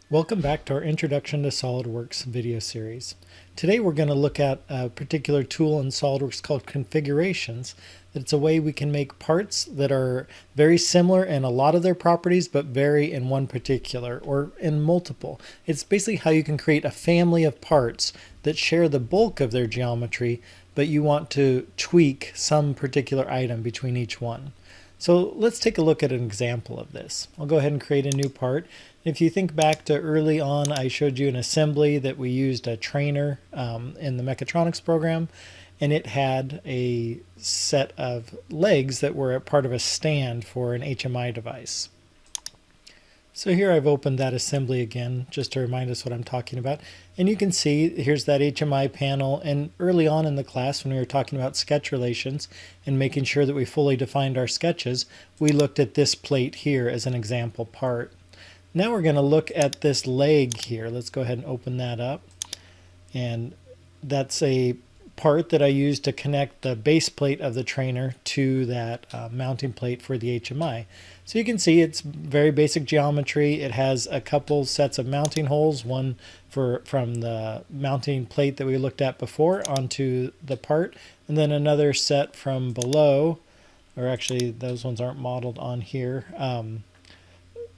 Welcome back to our Introduction to SolidWorks video series. Today we're going to look at a particular tool in SolidWorks called Configurations. It's a way we can make parts that are very similar in a lot of their properties but vary in one particular or in multiple. It's basically how you can create a family of parts that share the bulk of their geometry, but you want to tweak some particular item between each one. So let's take a look at an example of this. I'll go ahead and create a new part. If you think back to early on, I showed you an assembly that we used a trainer in the mechatronics program, and it had a set of legs that were a part of a stand for an HMI device. So here I've opened that assembly again, just to remind us what I'm talking about. And you can see here's that HMI panel. And early on in the class, when we were talking about sketch relations and making sure that we fully defined our sketches, we looked at this plate here as an example part. Now we're going to look at this leg here. Let's go ahead and open that up. And that's a part that I used to connect the base plate of the trainer to that mounting plate for the HMI. So you can see it's very basic geometry. It has a couple sets of mounting holes, one from the mounting plate that we looked at before onto the part, and then another set from below, or actually those ones aren't modeled on here,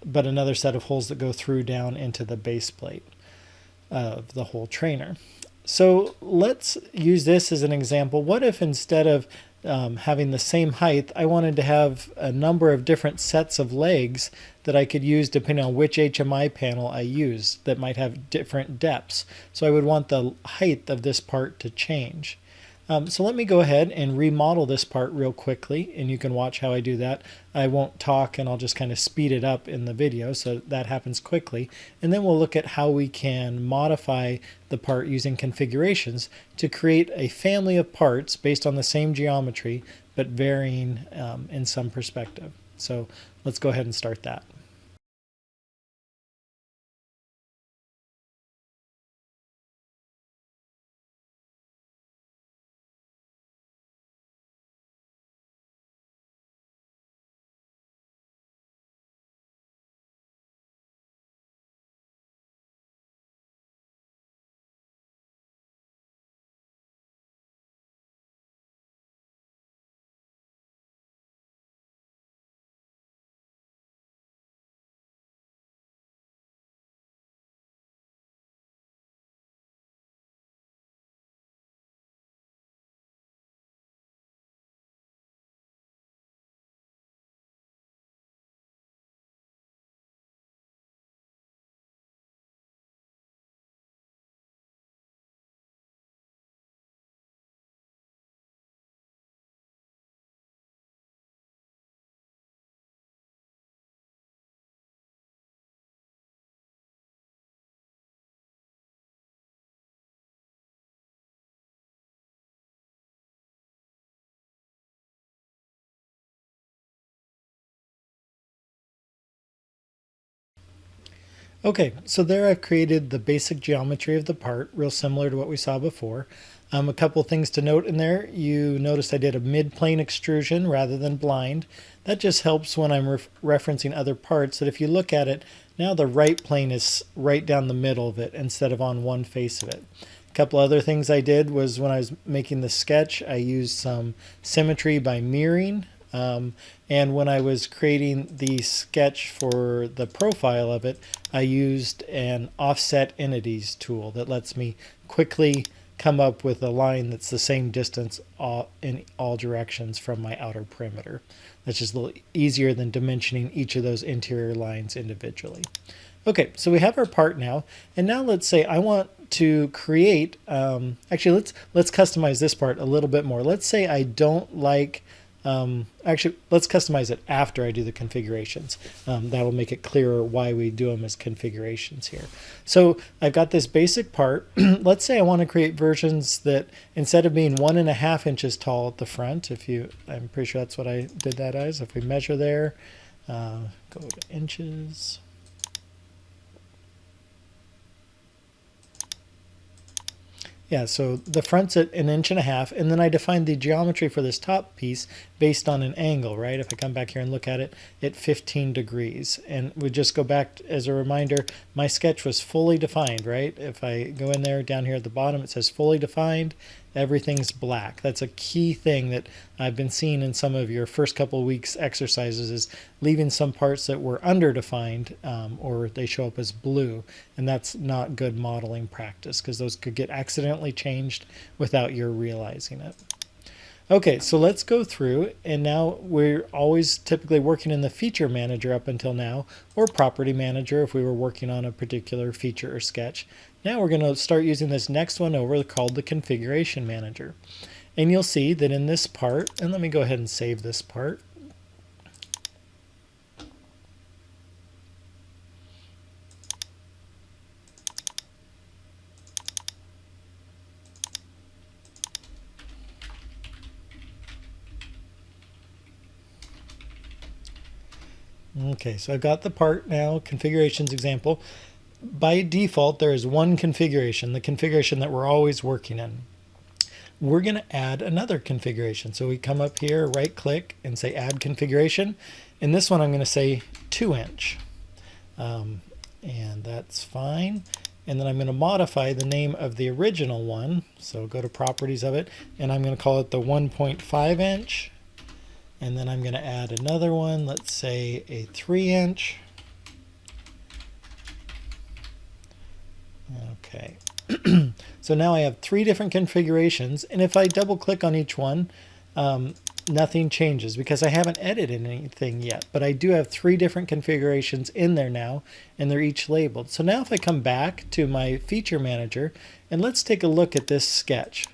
but another set of holes that go through down into the base plate of the whole trainer. So let's use this as an example. What if instead of having the same height, I wanted to have a number of different sets of legs that I could use depending on which HMI panel I use that might have different depths. So I would want the height of this part to change. So let me go ahead and remodel this part real quickly, and you can watch how I do that. I won't talk, and I'll just kind of speed it up in the video so that happens quickly. And then we'll look at how we can modify the part using configurations to create a family of parts based on the same geometry but varying in some perspective. So let's go ahead and start that. Okay, so there I've created the basic geometry of the part, real similar to what we saw before. A couple things to note in there. You noticed I did a mid-plane extrusion rather than blind. That just helps when I'm referencing other parts, that if you look at it, now the right plane is right down the middle of it instead of on one face of it. A couple other things I did was when I was making the sketch, I used some symmetry by mirroring. And when I was creating the sketch for the profile of it, I used an offset entities tool that lets me quickly come up with a line that's the same distance in all directions from my outer perimeter. That's just a little easier than dimensioning each of those interior lines individually. Okay, so we have our part now, and now let's say I want to create, actually let's customize this part a little bit more. Let's say I don't like actually, let's customize it after I do the configurations. That'll make it clearer why we do them as configurations here. So I've got this basic part. Let's say I want to create versions that instead of being 1.5 inches tall at the front, I'm pretty sure that's what I did that as. If we measure there, go to inches. Yeah, so the front's at 1.5 inches, and then I defined the geometry for this top piece based on an angle, right? If I come back here and look at it, at 15 degrees. And we just go back as a reminder, my sketch was fully defined, right? If I go in there, down here at the bottom, it says fully defined. Everything's black. That's a key thing that I've been seeing in some of your first couple of weeks exercises, is leaving some parts that were underdefined or they show up as blue, and that's not good modeling practice because those could get accidentally changed without your realizing it. Okay, so let's go through, and now we're always typically working in the feature manager up until now, or property manager if we were working on a particular feature or sketch. Now we're going to start using this next one over called the configuration manager. And you'll see that in this part, and let me go ahead and save this part. Okay, so I've got the part now, configurations example. By default, there is one configuration, the configuration that we're always working in. We're going to add another configuration. So we come up here, right click, and say add configuration. And this one I'm going to say 2-inch. And that's fine. And then I'm going to modify the name of the original one. So go to properties of it, and I'm going to call it the 1.5-inch. And then I'm going to add another one, let's say a 3-inch. Okay. So now I have 3 different configurations, and if I double click on each one, nothing changes because I haven't edited anything yet, but I do have 3 different configurations in there now, and they're each labeled. So now if I come back to my feature manager, and let's take a look at this sketch.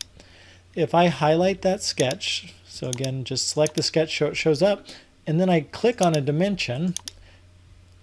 If I highlight that sketch, so again, just select the sketch so it shows up, and then I click on a dimension.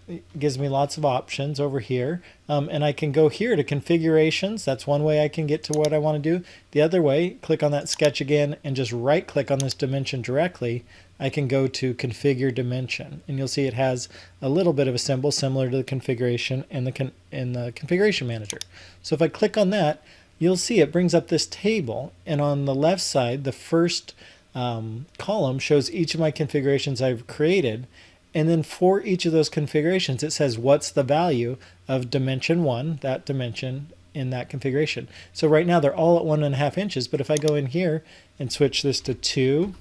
It gives me lots of options over here, and I can go here to configurations. That's one way I can get to what I want to do. The other way, click on that sketch again and just right click on this dimension directly. I can go to configure dimension, and you'll see it has a little bit of a symbol similar to the configuration in the configuration manager. So if I click on that, you'll see it brings up this table, and on the left side, the first column shows each of my configurations I've created, and then for each of those configurations it says what's the value of dimension 1, that dimension in that configuration. So right now they're all at 1.5 inches, but if I go in here and switch this to 2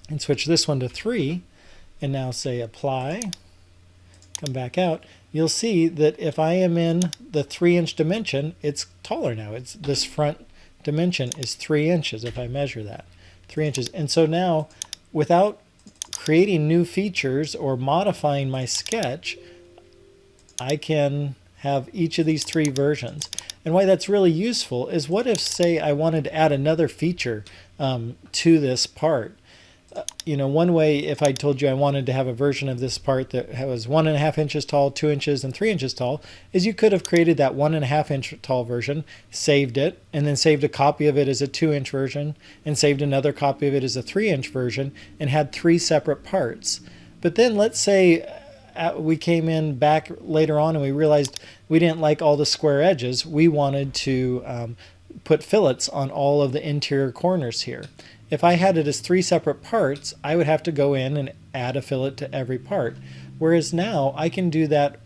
and switch this one to 3 and now say apply, come back out, you'll see that if I am in the 3-inch dimension, it's taller now. It's this front dimension is 3 inches if I measure that. 3 inches. And so now, without creating new features or modifying my sketch, I can have each of these 3 versions. And why that's really useful is, what if, say, I wanted to add another feature to this part? One way, if I told you I wanted to have a version of this part that was 1.5 inches tall, 2 inches, and 3 inches tall, is you could have created that 1.5 inch tall version, saved it, and then saved a copy of it as a 2-inch version, and saved another copy of it as a 3-inch version, and had 3 separate parts. But then let's say we came in back later on and we realized we didn't like all the square edges. We wanted to put fillets on all of the interior corners here. If I had it as 3 separate parts, I would have to go in and add a fillet to every part. Whereas now I can do that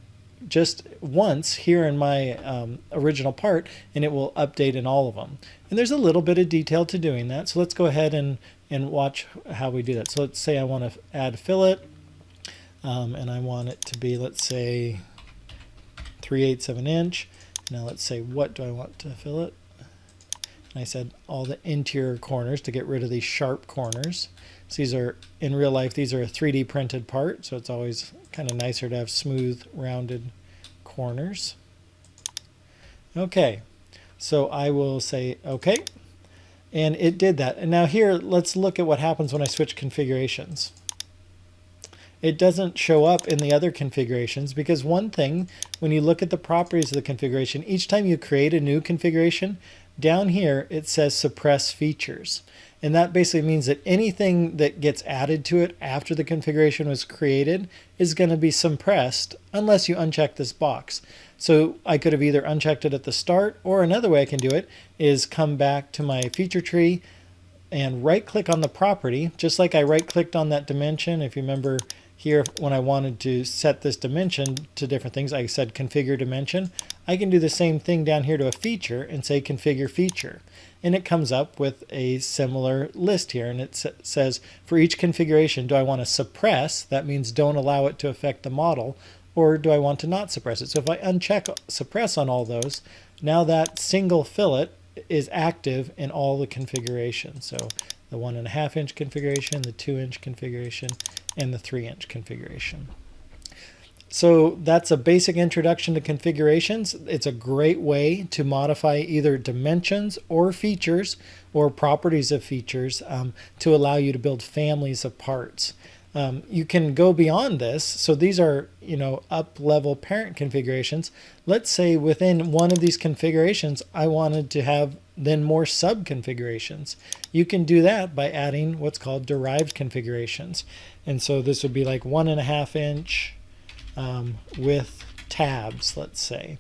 just once here in my original part, and it will update in all of them. And there's a little bit of detail to doing that. So let's go ahead and watch how we do that. So let's say I want to add fillet, and I want it to be, let's say, 3/8 of an inch. Now let's say, what do I want to fillet? And I said all the interior corners to get rid of these sharp corners. So these are, in real life, these are a 3D printed part, so it's always kind of nicer to have smooth, rounded corners. Okay, so I will say okay, and it did that. And now here, let's look at what happens when I switch configurations. It doesn't show up in the other configurations, because one thing, when you look at the properties of the configuration, each time you create a new configuration, down here it says suppress features. And that basically means that anything that gets added to it after the configuration was created is going to be suppressed unless you uncheck this box. So I could have either unchecked it at the start, or another way I can do it is come back to my feature tree and right click on the property, just like I right clicked on that dimension. If you remember here, when I wanted to set this dimension to different things, I said configure dimension. I can do the same thing down here to a feature and say configure feature. And it comes up with a similar list here. And it says for each configuration, do I want to suppress? That means don't allow it to affect the model. Or do I want to not suppress it? So if I uncheck suppress on all those, now that single fillet is active in all the configurations. So the 1.5 inch configuration, the 2 inch configuration, and the 3 inch configuration. So that's a basic introduction to configurations. It's a great way to modify either dimensions or features or properties of features to allow you to build families of parts. You can go beyond this. So these are, up-level parent configurations. Let's say within one of these configurations, I wanted to have then more sub-configurations. You can do that by adding what's called derived configurations. And so this would be like 1.5 inch with tabs, let's say.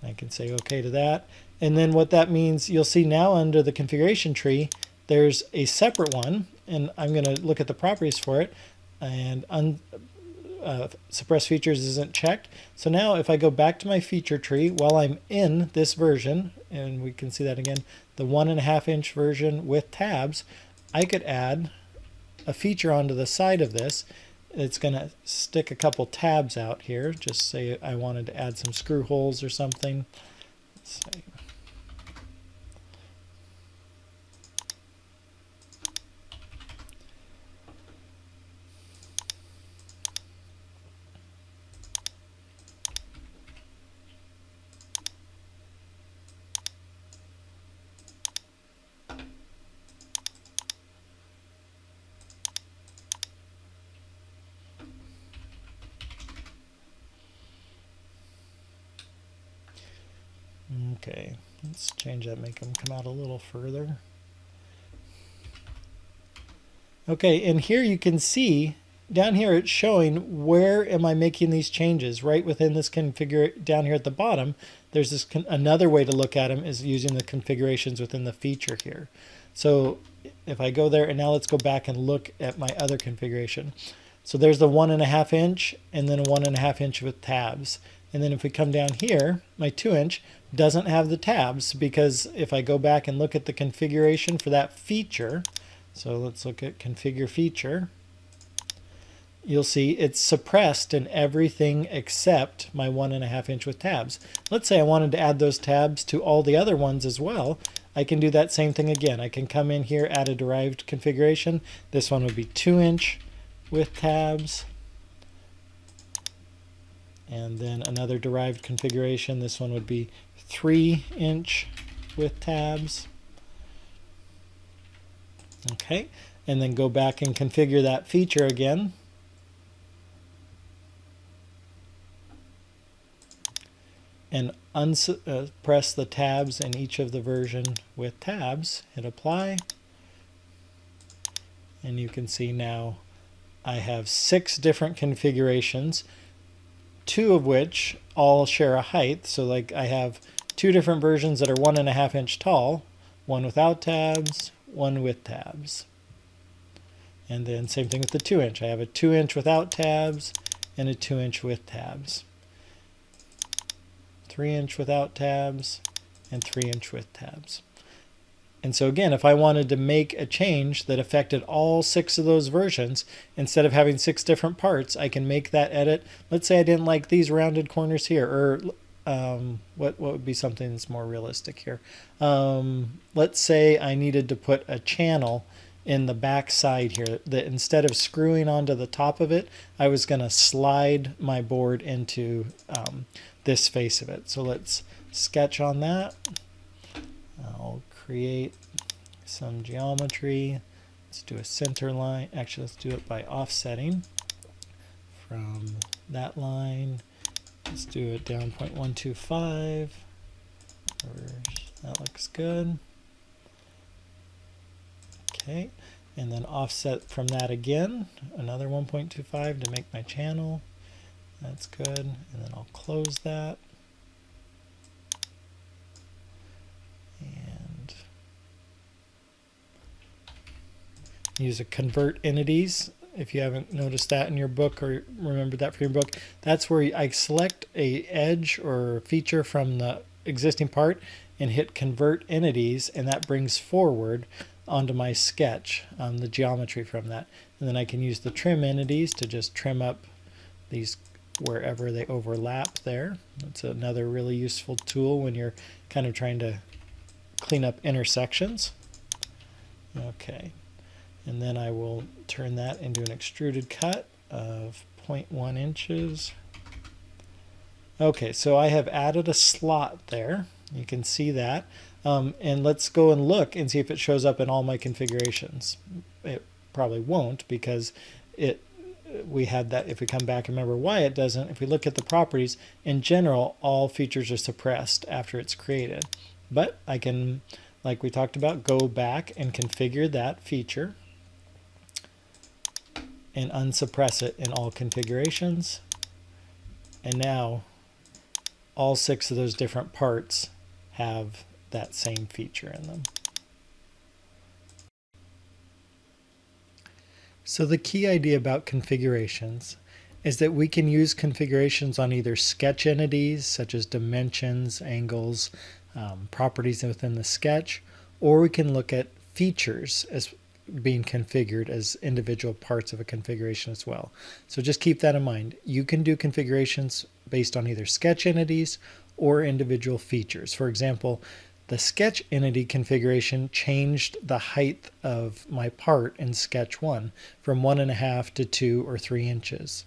I can say OK to that. And then what that means, you'll see now under the configuration tree, there's a separate one. And I'm going to look at the properties for it. And suppress features isn't checked. So now if I go back to my feature tree while I'm in this version, and we can see that again, the 1.5 inch version with tabs, I could add a feature onto the side of this. It's going to stick a couple tabs out here. Just say I wanted to add some screw holes or something. Let's see. Okay, let's change that, make them come out a little further. Okay, and here you can see, down here it's showing where am I making these changes. Right within this configure, down here at the bottom, there's this another way to look at them is using the configurations within the feature here. So if I go there, and now let's go back and look at my other configuration. So there's the 1.5 inch and then a 1.5 inch with tabs. And then if we come down here, my 2 inch doesn't have the tabs, because if I go back and look at the configuration for that feature, so let's look at configure feature, you'll see it's suppressed in everything except my 1.5 inch with tabs. Let's say I wanted to add those tabs to all the other ones as well. I can do that same thing again. I can come in here, add a derived configuration. This one would be 2 inch with tabs. And then another derived configuration. This one would be 3 inch with tabs. Okay, and then go back and configure that feature again. And press the tabs in each of the version with tabs. Hit apply. And you can see now I have 6 different configurations, 2 of which all share a height. So like I have 2 different versions that are 1.5 inch tall, one without tabs, one with tabs. And then same thing with the 2 inch. I have a 2 inch without tabs and a 2 inch with tabs. 3 inch without tabs and 3 inch with tabs. And so again, if I wanted to make a change that affected all 6 of those versions, instead of having 6 different parts, I can make that edit. Let's say I didn't like these rounded corners here, or what would be something that's more realistic here? Let's say I needed to put a channel in the back side here, that instead of screwing onto the top of it, I was going to slide my board into this face of it. So let's sketch on that. I'll create some geometry. Let's do a center line. Actually, let's do it by offsetting from that line. Let's do it down 0.125. That looks good. Okay, and then offset from that again, another 1.25 to make my channel. That's good. And then I'll close that. Use a convert entities. If you haven't noticed that in your book or remembered that from your book, that's where I select a edge or feature from the existing part and hit convert entities, and that brings forward onto my sketch the geometry from that. And then I can use the trim entities to just trim up these wherever they overlap there. That's another really useful tool when you're kind of trying to clean up intersections. Okay, and then I will turn that into an extruded cut of 0.1 inches. Okay, so I have added a slot there. You can see that. And let's go and look and see if it shows up in all my configurations. It probably won't, because we had that. If we come back and remember why it doesn't, if we look at the properties, in general, all features are suppressed after it's created. But I can, like we talked about, go back and configure that feature and unsuppress it in all configurations. And now all 6 of those different parts have that same feature in them. So the key idea about configurations is that we can use configurations on either sketch entities such as dimensions, angles, properties within the sketch, or we can look at features as being configured as individual parts of a configuration as well. So just keep that in mind. You can do configurations based on either sketch entities or individual features. For example, the sketch entity configuration changed the height of my part in sketch 1 from 1.5 to 2 or 3 inches.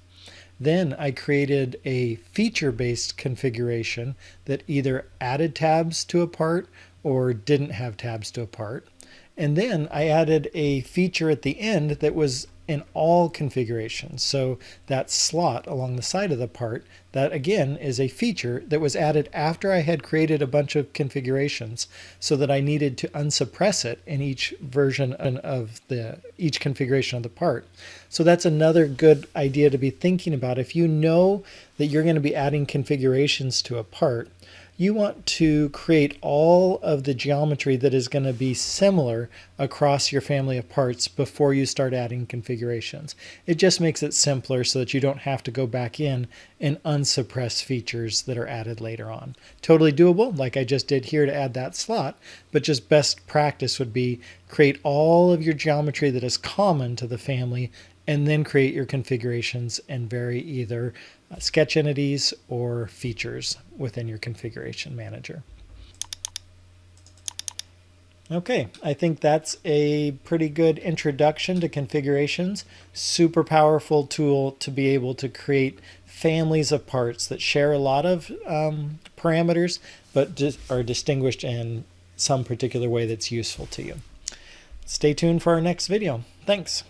Then I created a feature-based configuration that either added tabs to a part or didn't have tabs to a part. And then I added a feature at the end that was in all configurations. So that slot along the side of the part, that again is a feature that was added after I had created a bunch of configurations, so that I needed to unsuppress it in each version of each configuration of the part. So that's another good idea to be thinking about. If you know that you're going to be adding configurations to a part, you want to create all of the geometry that is going to be similar across your family of parts before you start adding configurations. It just makes it simpler so that you don't have to go back in and unsuppress features that are added later on. Totally doable, like I just did here to add that slot, but just best practice would be create all of your geometry that is common to the family, and then create your configurations and vary either sketch entities or features within your configuration manager. Okay, I think that's a pretty good introduction to configurations. Super powerful tool to be able to create families of parts that share a lot of parameters, but are distinguished in some particular way that's useful to you. Stay tuned for our next video. Thanks.